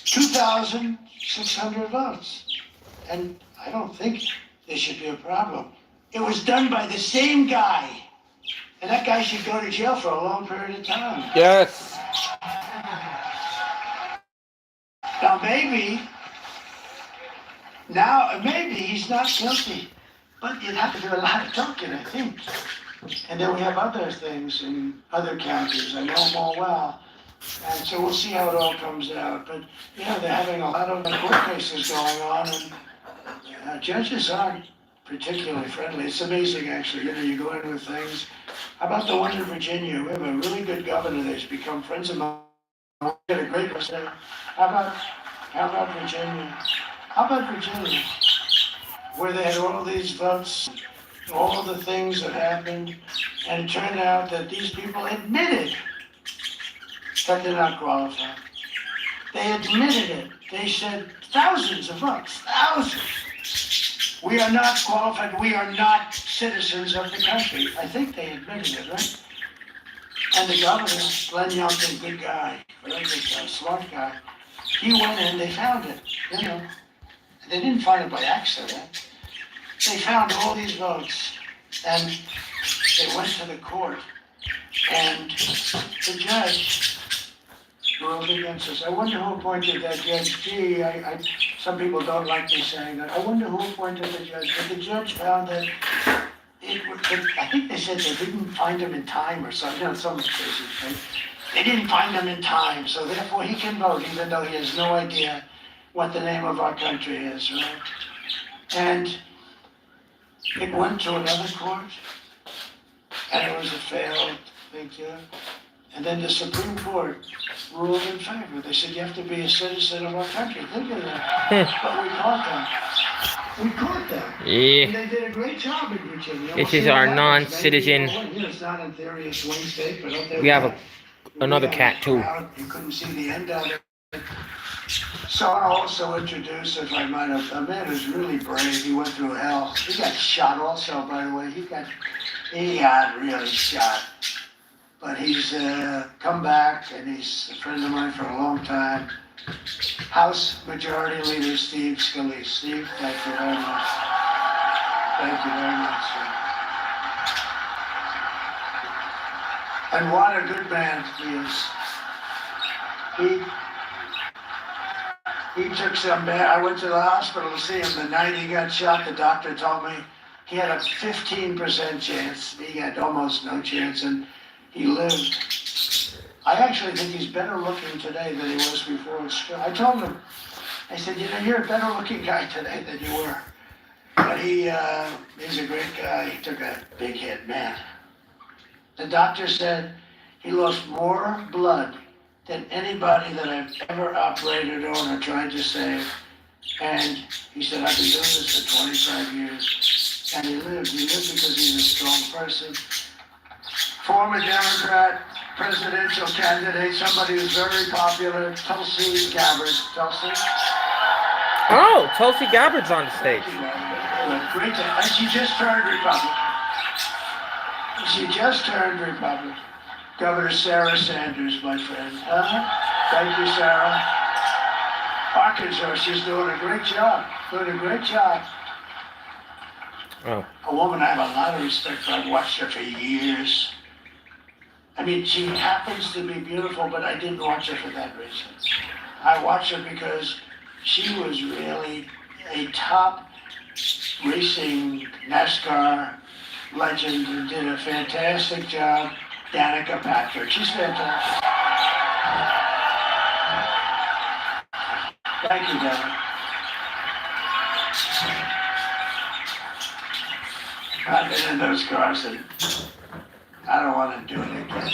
Speaker 3: 2,600 votes. And I don't think there should be a problem. It was done by the same guy And that guy should go to jail for a long period of time.
Speaker 2: Yes.
Speaker 3: Now maybe he's not guilty, but you'd have to do a lot of talking, I think. And then we have other things in other counties. I know them all well. And so we'll see how it all comes out. But, they're having a lot of court cases going on, and judges aren't particularly friendly. It's amazing, actually. You go in with things. How about the one in Virginia? We have a really good governor that's become friends of mine. We had a great president. How about Virginia? How about Virginia? Where they had all these votes, all the things that happened, and it turned out that these people admitted that they're not qualified. They admitted it. They said thousands of votes, thousands. We are not qualified. We are not citizens of the country. I think they admitted it, right? And the governor, Glenn Youngkin, good guy, very good guy, smart guy. He went in, they found it, They didn't find it by accident. They found all these votes, and they went to the court, and the judge ruled against us. I wonder who appointed that judge. Gee, some people don't like me saying that. I wonder who appointed the judge. But the judge found that I think they said they didn't find him in time or something. Some cases, right? They didn't find him in time, so therefore he can vote, even though he has no idea what the name of our country is, right? And it went to another court, and it was a failed thing. And then the Supreme Court ruled in favor. They said you have to be a citizen of our country. Think of that. But we caught them. We caught them.
Speaker 2: Yeah.
Speaker 3: And they did a great job in Virginia.
Speaker 2: This is our non-citizen.
Speaker 3: It's not in theory a swing state, but up there
Speaker 2: We have another cat too.
Speaker 3: You couldn't see the end of it. So I also introduce, if I might have, a man who's really brave. He went through hell. He got shot also, by the way. He got really shot. But he's come back, and he's a friend of mine for a long time. House Majority Leader Steve Scalise. Steve, thank you very much. Thank you very much, sir. And what a good man he is. He took some bad. I went to the hospital to see him the night he got shot. The doctor told me he had a 15% chance. He had almost no chance, and he lived. I actually think he's better looking today than he was before. I told him, I said, you're a better looking guy today than you were. But he's a great guy. He took a big hit, man. The doctor said he lost more blood than anybody that I've ever operated on or tried to save. And he said, I've been doing this for 25 years. And he lived. He lived because he's a strong person. Former Democrat presidential candidate, somebody who's very popular, Tulsi Gabbard. Tulsi?
Speaker 2: Oh, Tulsi Gabbard's on the stage.
Speaker 3: Great. And she just turned Republican. Governor Sarah Sanders, my friend. Thank you, Sarah. Arkansas, she's doing a great job.
Speaker 2: Oh.
Speaker 3: A woman I have a lot of respect for. I've watched her for years. I mean, she happens to be beautiful, but I didn't watch her for that reason. I watched her because she was really a top racing NASCAR legend who did a fantastic job. Danica Patrick, she's fantastic. Thank you, Danica. I've been in those cars and I don't want to do it again.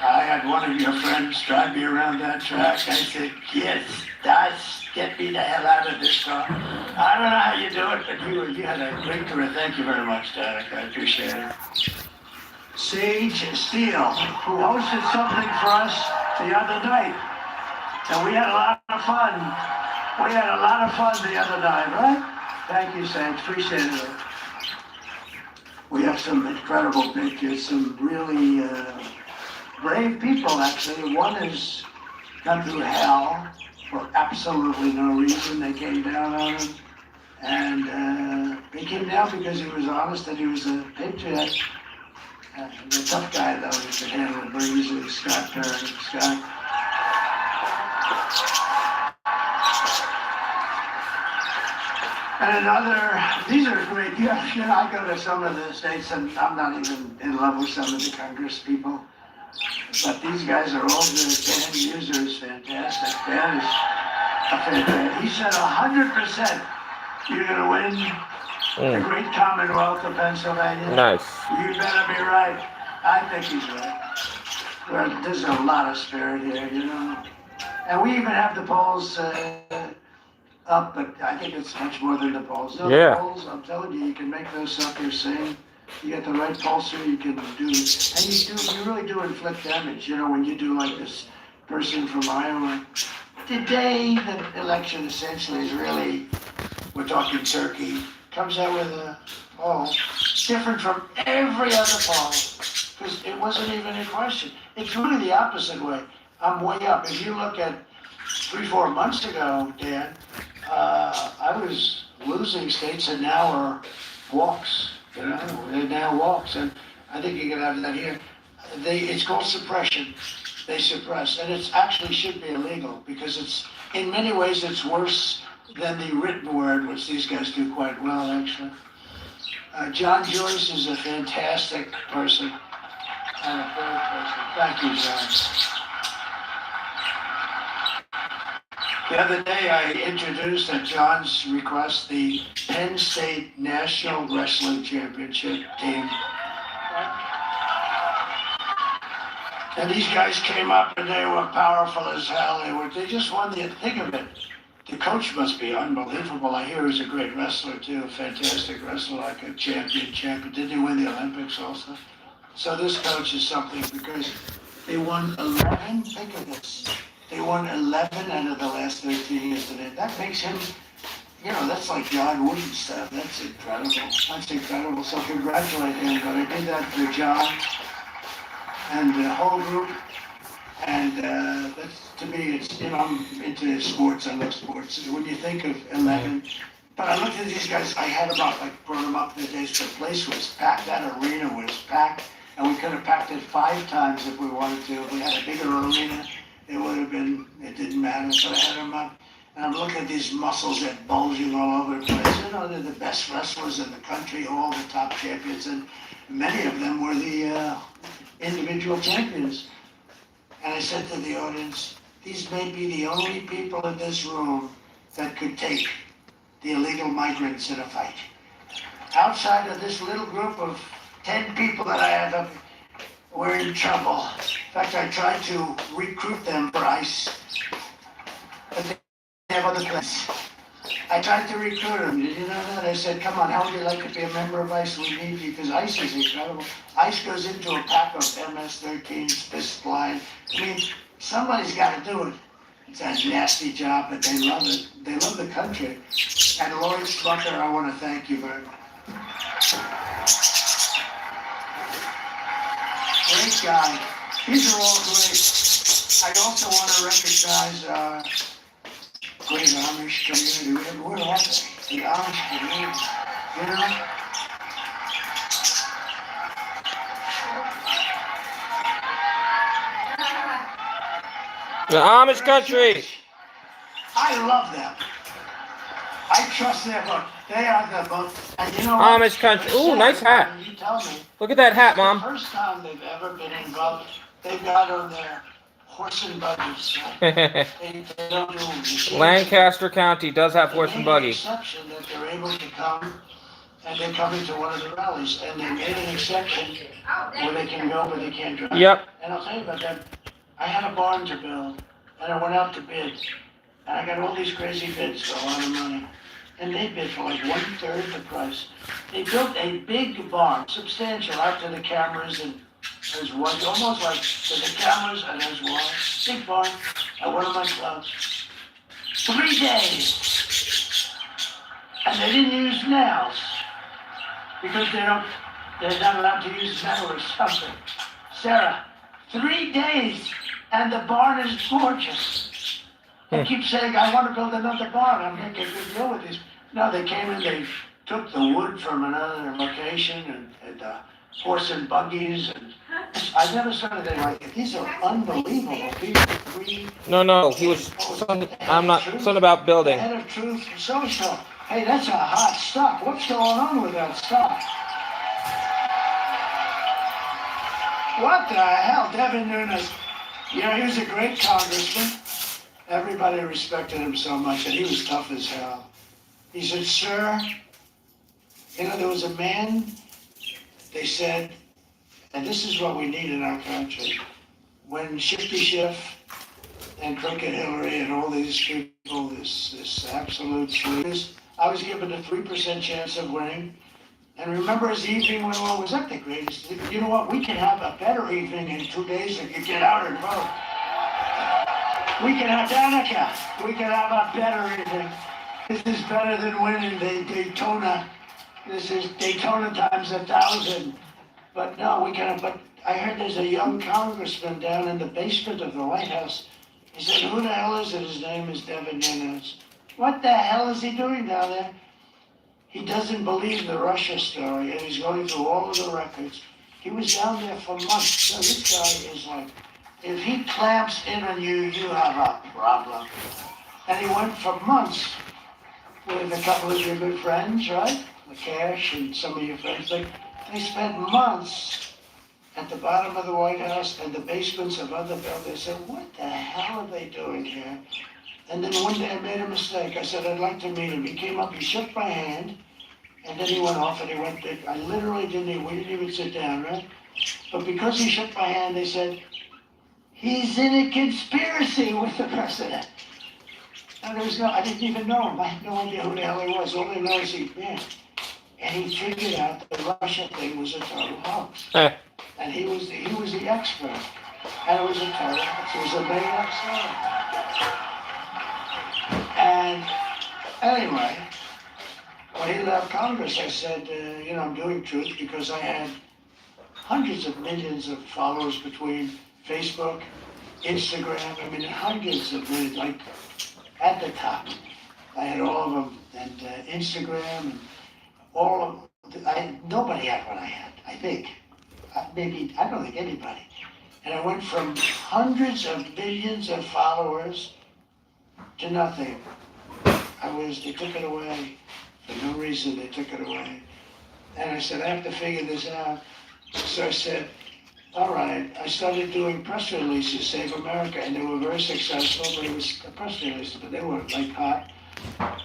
Speaker 3: I had one of your friends drive me around that track. I said, get me the hell out of this car. I don't know how you do it, but you had a great career. Thank you very much, Danica. I appreciate it. Sage Steele, who hosted something for us the other night. And we had a lot of fun. The other night, right? Thank you, Sage. Appreciate it. We have some incredible pictures, some really brave people, actually. One has gone through hell for absolutely no reason. They came down on him. And they came down because he was honest and he was a patriot. The tough guy, though, he could handle it very easily. Scott Perry. Scott. And another, these are great. I go to some of the states, and I'm not even in love with some of the Congress people. But these guys are all good. Dan User is fantastic. Dan is a fantastic. He said 100% you're going to win the great Commonwealth of Pennsylvania.
Speaker 2: Nice.
Speaker 3: You better be right. I think he's right. Well, there's a lot of spirit here, you know. And we even have the polls up, but I think it's much more than the polls. No,
Speaker 2: Yeah.
Speaker 3: The polls, I'm telling you, you can make those suckers sing. You get the right pollster, you can do, and you really do inflict damage, you know, when you do like this person from Iowa. Today, the election essentially is really, we're talking Turkey, comes out with a poll different from every other poll, because it wasn't even a question. It's really the opposite way. I'm way up. If you look at 3-4 months ago, Dan, I was losing states and now are walks. You know, they're now walks, and I think you can have that here. It's called suppression. They suppress, and it actually should be illegal because it's in many ways it's worse than the written word, which these guys do quite well, actually. John Joyce is a fantastic person and a great person. Thank you, John. The other day, I introduced at John's request the Penn State National Wrestling Championship team. And these guys came up and they were powerful as hell. They just won the thing of it. The coach must be unbelievable. I hear he's a great wrestler too, a fantastic wrestler, like a champion. Didn't he win the Olympics also? So this coach is something because they won 11, think of this. They won 11 out of the last 13 years today. That makes him, you know, that's like John Wooden stuff. That's incredible. That's incredible. So congratulate him. But I did that for John and the whole group. And that's, to me, it's, you know, I'm into sports. I love sports. When you think of 11, but I looked at these guys. I had them up. I brought them up the days. The place was packed. That arena was packed. And we could have packed it 5 times if we wanted to. If we had a bigger arena, it would have been, it didn't matter, so I had them up. And I'm looking at these muscles that bulging all over the place. You know, they're the best wrestlers in the country, all the top champions, and many of them were the individual champions. And I said to the audience, these may be the only people in this room that could take the illegal migrants in a fight. Outside of this little group of 10 people that I had up, we're in trouble. In fact, I tried to recruit them for ICE, but they have other plans. I tried to recruit them. Did you know that? I said, come on, how would you like to be a member of ICE? We need you, because ICE is incredible. ICE goes into a pack of MS-13s, fist flying. I mean, somebody's got to do it. It's a nasty job, but they love it. They love the country. And Lloyd Strucker, I want to thank you very much. Great guy. These are all great. I also want to recognize great Amish community. Where are they? The Amish community. You know?
Speaker 2: The Amish country.
Speaker 3: I love them. I trust their vote. They are the vote. And you know what?
Speaker 2: Amish country. Ooh, nice hat.
Speaker 3: You tell me.
Speaker 2: Look at that hat,
Speaker 3: The
Speaker 2: Mom.
Speaker 3: first time they've ever been involved, they got on their horse and buggies. They don't do machines.
Speaker 2: Lancaster County does have horse and
Speaker 3: They made
Speaker 2: buggy.
Speaker 3: an exception that they're able to come, and they're coming to one of the rallies, and they made an exception where they can go, but they can't drive.
Speaker 2: Yep.
Speaker 3: And I'll tell you about that. I had a barn to build, and I went out to bid, and I got all these crazy bids for a lot of money. And they bid for like 1/3 the price. They built a big barn, substantial, out to the cameras, and there's one, almost like to the cameras, and there's one big barn at one of my clubs. 3 days, and they didn't use nails because they're not allowed to use metal or something. Sarah, 3 days, and the barn is gorgeous. They keep saying, I want to build another barn. I'm making a good deal with these. No, they came in, they took the wood from another location, and horse and buggies, and I've never saw anything like it. These are unbelievable people.
Speaker 2: No, he was, I'm not, something about
Speaker 3: The
Speaker 2: building.
Speaker 3: head of truth, so. Hey, that's a hot stock. What's going on with that stock? What the hell, Devin Nunes? Yeah, he was a great congressman. Everybody respected him so much, and he was tough as hell. He said, sir, you know, there was a man, they said, and this is what we need in our country. When Shifty Schiff and Crooked Hillary and all these people, this absolute sleaze, I was given a 3% chance of winning. And remember his evening when all was that the greatest? You know what? We can have a better evening in 2 days if you get out and vote. We can have Danica. We can have a better evening. This is better than winning Daytona. This is Daytona times 1,000. But no, we can. But I heard there's a young congressman down in the basement of the White House. He said, "Who the hell is it?" His name is Devin Nunes. What the hell is he doing down there? He doesn't believe the Russia story, and he's going through all of the records. He was down there for months. So this guy is like, if he clamps in on you, you have a problem. And he went for months with a couple of your good friends, right? Cash and some of your friends. Like, they spent months at the bottom of the White House and the basements of other buildings. They said, what the hell are they doing here? And then one day I made a mistake. I said, I'd like to meet him. He came up, he shook my hand, and then he went off and he went there. I literally we didn't even sit down, right? But because he shook my hand, they said, he's in a conspiracy with the president. And I didn't even know him. I had no idea who the hell he was. All I know is and he figured out the Russia thing was a total hoax. And he was the expert. And it was a total hoax. It was a made-up story. And anyway, when he left Congress, I said, I'm doing truth because I had hundreds of millions of followers between Facebook, Instagram, I mean, hundreds of millions, like at the top. I had all of them, and Instagram, and all of them. Nobody had what I had, I think. Maybe, I don't think anybody. And I went from hundreds of millions of followers to nothing. They took it away. For no reason, they took it away. And I said, I have to figure this out. So I said, all right. I started doing press releases, Save America, and they were very successful, but it was a press release, but they were like hot.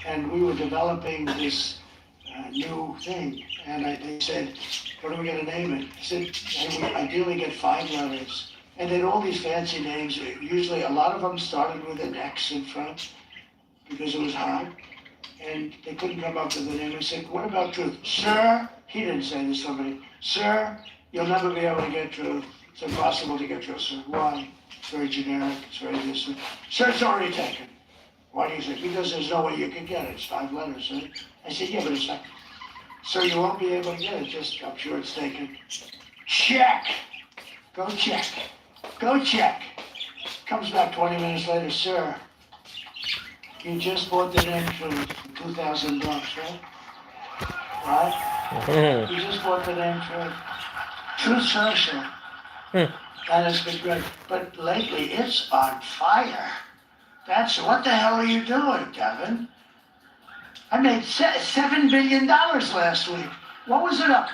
Speaker 3: And we were developing this new thing. And they said, what are we going to name it? I said, and we ideally get 5 letters. And then all these fancy names, usually a lot of them started with an X in front because it was hard. And they couldn't come up with a name. I said, what about truth? Sir, he didn't say this to somebody. Sir, you'll never be able to get truth. It's impossible to get truth, sir. Why? It's very generic. It's very distant. Sir, it's already taken. Why do you say? Because there's no way you can get it. It's 5 letters, right? I said, yeah, but it's not. Sir, you won't be able to get it. Just, I'm sure it's taken. Check. Go check. Go check. Comes back 20 minutes later, sir. You just bought the name for $2,000, right? Right? You just bought the name for Truth Social. And it's been great. But lately, it's on fire. What the hell are you doing, Kevin? I made $7 billion last week. What was it up?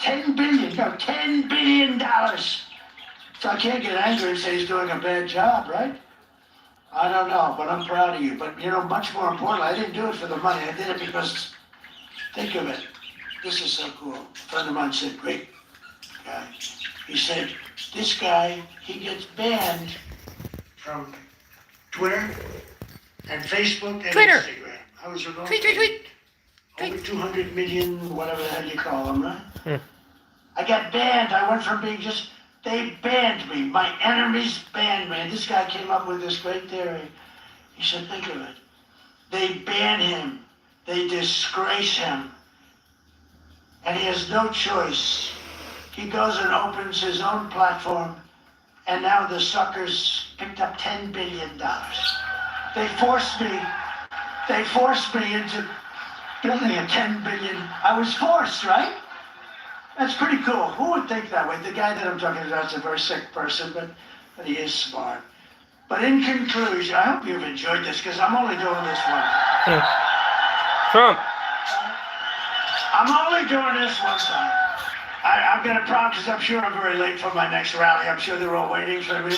Speaker 3: $10 billion. No, $10 billion. So I can't get angry and say he's doing a bad job, right? I don't know, but I'm proud of you. But, much more importantly, I didn't do it for the money. I did it because, think of it. This is so cool. A friend of mine said, great guy. He said, this guy, he gets banned from Twitter and Facebook and Instagram. I was wrong. Tweet. Over 200 million, whatever the hell you call them, right? I got banned. I went from being they banned me. My enemies banned me. This guy came up with this great theory. He said, think of it. They ban him. They disgrace him. And he has no choice. He goes and opens his own platform, and now the suckers picked up $10 billion. They forced me into building a $10 billion. I was forced, right? That's pretty cool. Who would think that way? The guy that I'm talking about is a very sick person, but he is smart. But in conclusion, I hope you've enjoyed this because I'm only doing this one.
Speaker 2: Trump.
Speaker 3: I'm only doing this one time. I'm going to promise, because I'm sure I'm very late for my next rally. I'm sure they're all waiting for me.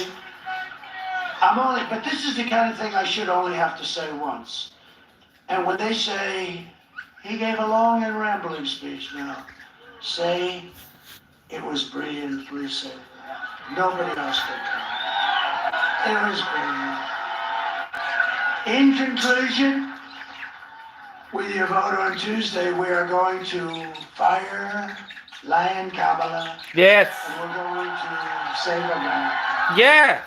Speaker 3: But this is the kind of thing I should only have to say once. And when they say, he gave a long and rambling speech, now, say, it was brilliant, please say that. Nobody else could come. It was brilliant. In conclusion, with your vote on Tuesday, we are going to fire Lion Kamala.
Speaker 2: Yes.
Speaker 3: And we're going to save America.
Speaker 2: Yes.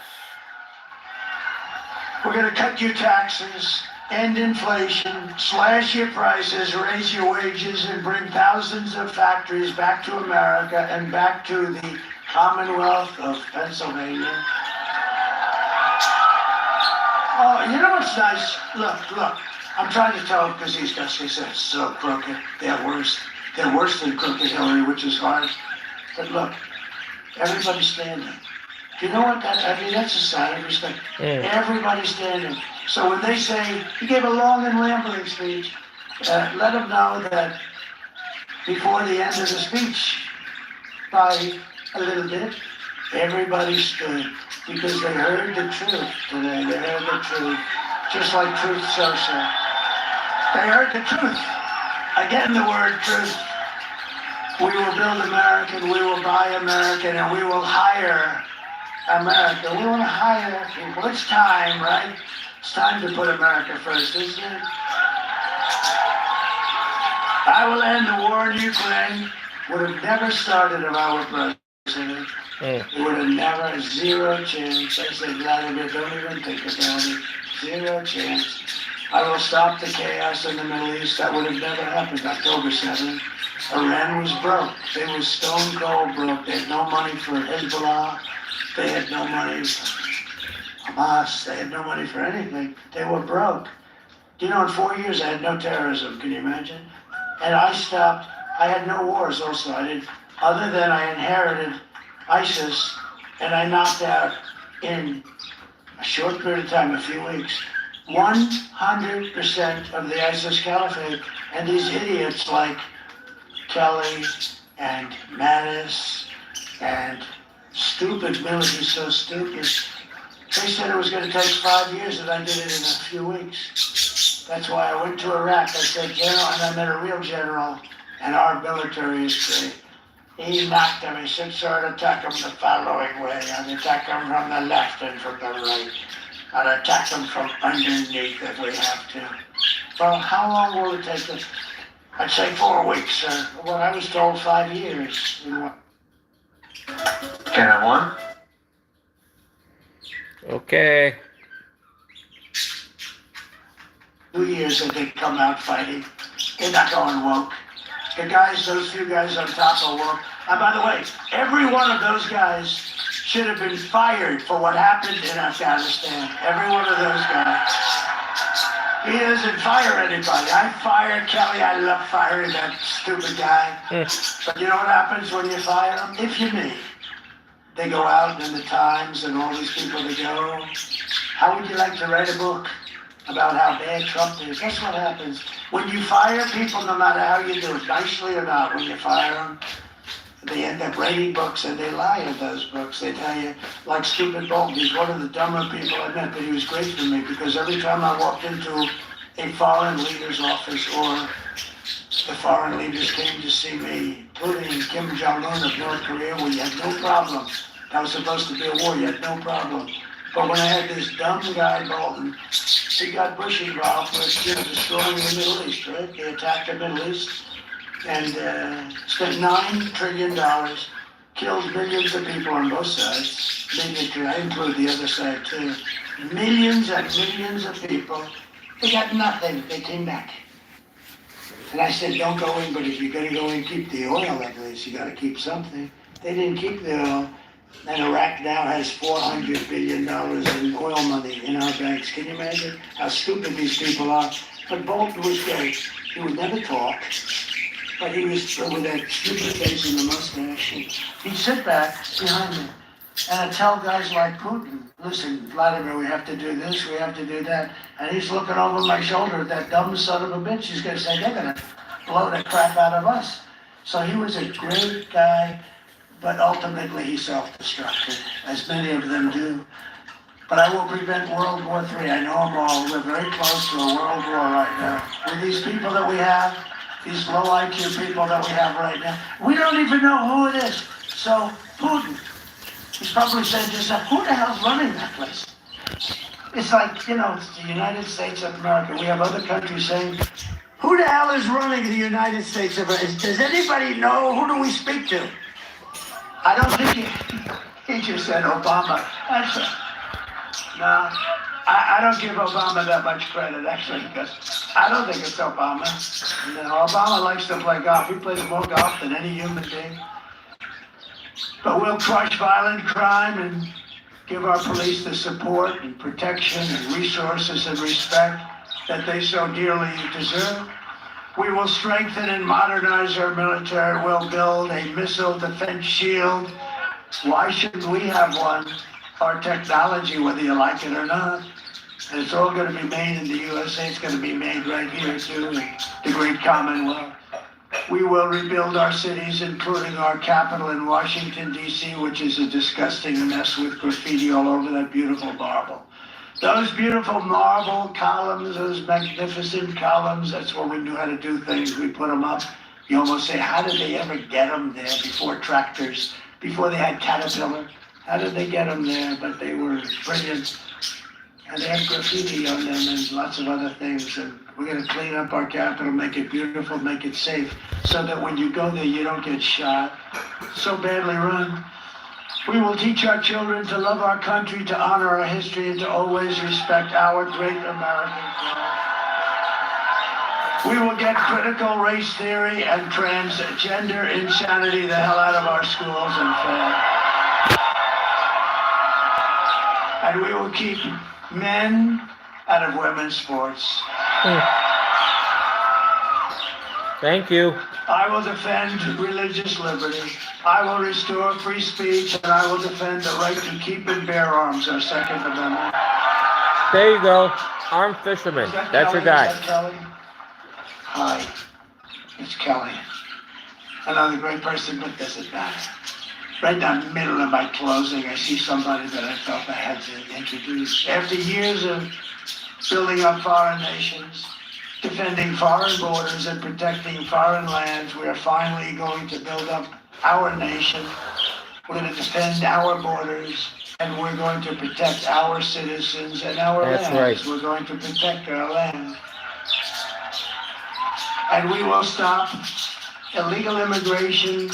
Speaker 3: We're going to cut your taxes, end inflation, slash your prices, raise your wages, and bring thousands of factories back to America and back to the Commonwealth of Pennsylvania. Oh, you know what's nice? Look. I'm trying to tell because these guys say it's so crooked. They're worse. They're worse than crooked Hillary, which is hard. But look, everybody's standing. Do you know what that's a sign of respect.
Speaker 2: Yeah.
Speaker 3: Everybody's standing. So when they say, he gave a long and rambling speech, let them know that before the end of the speech, by a little bit, everybody stood because they heard the truth today. They heard the truth. Just like Truth Social. They heard the truth. Again, the word truth. We will build American, we will buy American, and we will hire America. We want to hire people. It's time, right? It's time to put America first, isn't it? I will end the war in Ukraine. Would have never started if I were president. It would have never, zero chance. I said, Vladimir, don't even think about it. Zero chance. I will stop the chaos in the Middle East. That would have never happened October 7th. Iran was broke. They were stone cold broke. They had no money for Hezbollah. They had no money for Hamas. They had no money for anything. They were broke. Do you know, in 4 years I had no terrorism. Can you imagine? And I stopped. I had no wars also. Other than I inherited ISIS, and I knocked out in a short period of time, a few weeks, 100% of the ISIS caliphate. And these idiots like Kelly and Mattis and stupid military, so stupid. They said it was going to take 5 years, and I did it in a few weeks. That's why I went to Iraq. I said, General, and I met a real general, and our military is great. He knocked them. He said, sir, attack them the following way. I'd attack them from the left and from the right. I'd attack them from underneath if we have to. Well, how long will it take us? I'd say 4 weeks, sir. Well, I was told 5 years.
Speaker 4: Can I one?
Speaker 2: Okay.
Speaker 3: 2 years that they come out fighting. They're not going woke. The guys, those few guys on top are woke. And by the way, every one of those guys should have been fired for what happened in Afghanistan. Every one of those guys. He doesn't fire anybody. I fire Kelly. I love firing that stupid guy. But you know what happens when you fire him? If you me. They go out in the Times and all these people, they go, how would you like to write a book about how bad Trump is? That's what happens. When you fire people, no matter how you do it, nicely or not, when you fire them, they end up writing books and they lie in those books. They tell you, like stupid Bolton, he's one of the dumber people I met, but he was great for me because every time I walked into a foreign leader's office or the foreign leaders came to see me, including Kim Jong-un of North Korea, where you had no problem. That was supposed to be a war, you had no problem. But when I had this dumb guy, Bolton, he got Bush involved with destroying the Middle East, right? They attacked the Middle East and spent $9 trillion, killed millions of people on both sides. I include the other side too. Millions and millions of people. They got nothing. They came back. And I said, don't go in, but if you're going to go in, keep the oil at least. You got to keep something. They didn't keep the oil. And Iraq now has $400 billion in oil money in our banks. Can you imagine how stupid these people are? But Bolton was great. He would never talk. but he was with that stupid face and the mustache. He'd sit back behind me and I'd tell guys like Putin, listen, Vladimir, we have to do this, we have to do that. And he's looking over my shoulder at that dumb son of a bitch. He's going to say, they're going to blow the crap out of us. So he was a great guy, but ultimately he self-destructed, as many of them do. But I will prevent World War III. I know them all. We're very close to a world war right now. With these people that we have, these low IQ people that we have right now, we don't even know who it is. So Putin, he's probably saying to himself, who the hell's running that place? It's like, you know, it's the United States of America. We have other countries saying, who the hell is running the United States of America? Does anybody know? Who do we speak to? I don't think he just said Obama. No, I don't give Obama that much credit, actually, because I don't think it's Obama. You know, Obama likes to play golf. He plays more golf than any human being. But we'll crush violent crime and give our police the support and protection and resources and respect that they so dearly deserve. We will strengthen and modernize our military. We'll build a missile defense shield. Why shouldn't we have one? Our technology, whether you like it or not. And it's all going to be made in the USA. It's going to be made right here, too, in the great Commonwealth. We will rebuild our cities, including our capital in Washington, D.C., which is a disgusting mess with graffiti all over that beautiful marble. Those beautiful marble columns, those magnificent columns, that's what we knew how to do things. We put them up. You almost say, how did they ever get them there before tractors, before they had Caterpillar? How did they get them there? But they were brilliant. And they had graffiti on them and lots of other things. And we're going to clean up our capital, make it beautiful, make it safe, so that when you go there, you don't get shot. So badly run. We will teach our children to love our country, to honor our history, and to always respect our great American flag. We will get critical race theory and transgender insanity the hell out of our schools and families. And we will keep men out of women's sports.
Speaker 2: Thank you.
Speaker 3: I will defend religious liberty. I will restore free speech, and I will defend the right to keep and bear arms, our Second Amendment.
Speaker 2: There you go. Armed fisherman. That's your guy.
Speaker 3: Is that Kelly? Hi, it's Kelly. Another great person, but doesn't matter. Right down the middle of my closing, I see somebody that I felt I had to introduce. After years of building up foreign nations, defending foreign borders and protecting foreign lands, we are finally going to build up our nation. We're going to defend our borders, and we're going to protect our citizens and our
Speaker 2: That's
Speaker 3: lands.
Speaker 2: right.
Speaker 3: We're going to protect our land. And we will stop illegal immigration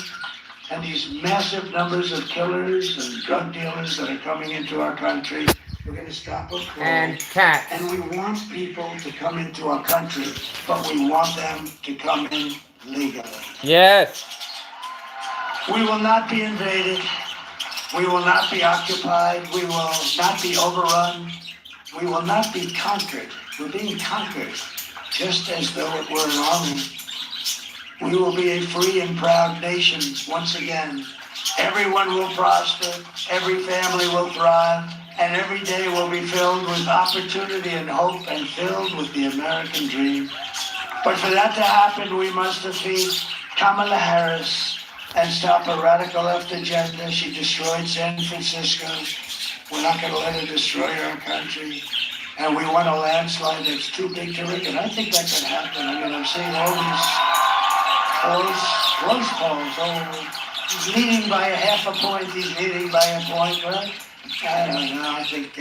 Speaker 3: and these massive numbers of killers and drug dealers that are coming into our country. We're going to stop them.
Speaker 2: And cats.
Speaker 3: And we want people to come into our country, but we want them to come in legally.
Speaker 2: Yes.
Speaker 3: We will not be invaded. We will not be occupied. We will not be overrun. We will not be conquered. We're being conquered, just as though it were an army. We will be a free and proud nation once again. Everyone will prosper, every family will thrive, and every day will be filled with opportunity and hope and filled with the American dream. But for that to happen, we must defeat Kamala Harris and stop a radical left agenda. She destroyed San Francisco. We're not going to let her destroy our country. And we want a landslide that's too big to risk. And I think that could happen. I mean, I'm seeing all these close polls. Oh, he's leading by a half a point. He's leading by a point, right? I don't know. I think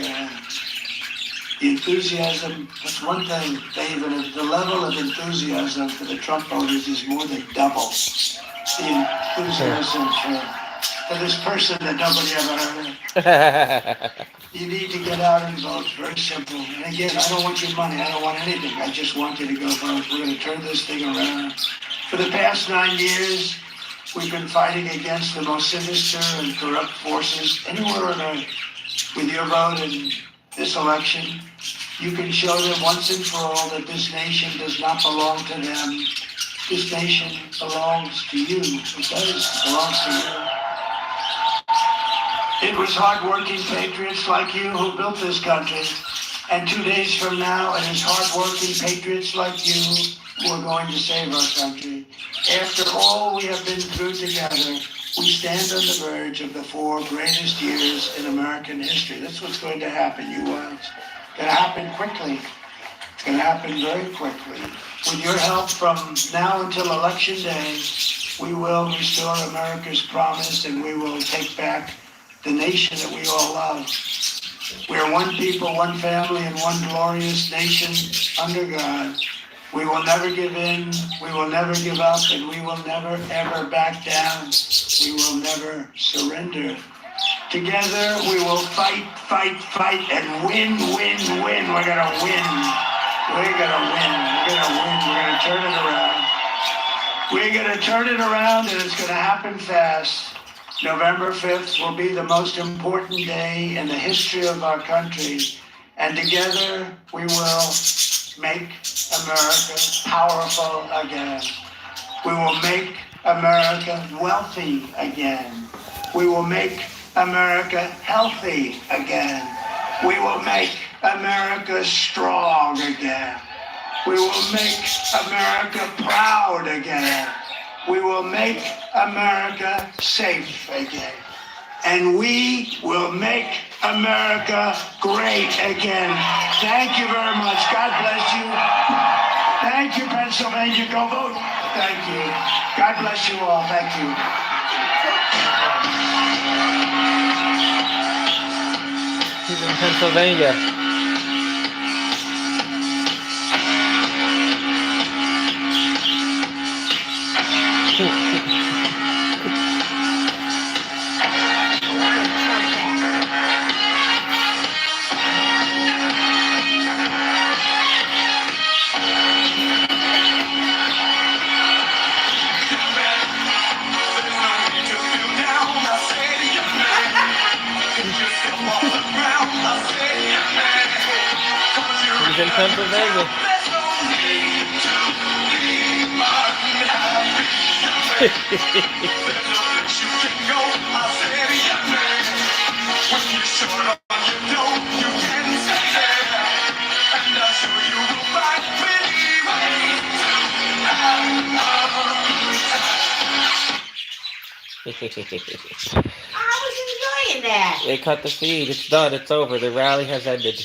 Speaker 3: the enthusiasm, that's one thing, David, the level of enthusiasm for the Trump voters is more than double the enthusiasm for this person that nobody ever heard of. You need to get out and vote. Very simple. And again, I don't want your money. I don't want anything. I just want you to go vote. We're going to turn this thing around. For the past 9 years, we've been fighting against the most sinister and corrupt forces anywhere on earth. With your vote in this election, you can show them once and for all that this nation does not belong to them. This nation belongs to you. It does, belongs to you. It was hardworking patriots like you who built this country. And 2 days from now, it is hardworking patriots like you who are going to save our country. After all we have been through together, we stand on the verge of the 4 greatest years in American history. That's what's going to happen, you wilds. It's going to happen quickly. It's going to happen very quickly. With your help from now until Election Day, we will restore America's promise and we will take back the nation that we all love. We are one people, one family, and one glorious nation under God. We will never give in, we will never give up, and we will never, ever back down. We will never surrender. Together, we will fight, fight, fight, and win, win, win. We're gonna win. We're gonna win. We're gonna win. We're gonna turn it around. We're gonna turn it around, and it's gonna happen fast. November 5th will be the most important day in the history of our country, and together we will make America powerful again. We will make America wealthy again. We will make America healthy again. We will make America strong again. We will make America proud again. We will make America safe again. And we will make America great again. Thank you very much. God bless you. Thank you, Pennsylvania. Go vote. Thank you. God bless you all. Thank you.
Speaker 2: He's in Pennsylvania. He's in Pennsylvania.
Speaker 5: I was enjoying that.
Speaker 2: They cut the feed. It's done. It's over. The rally has ended.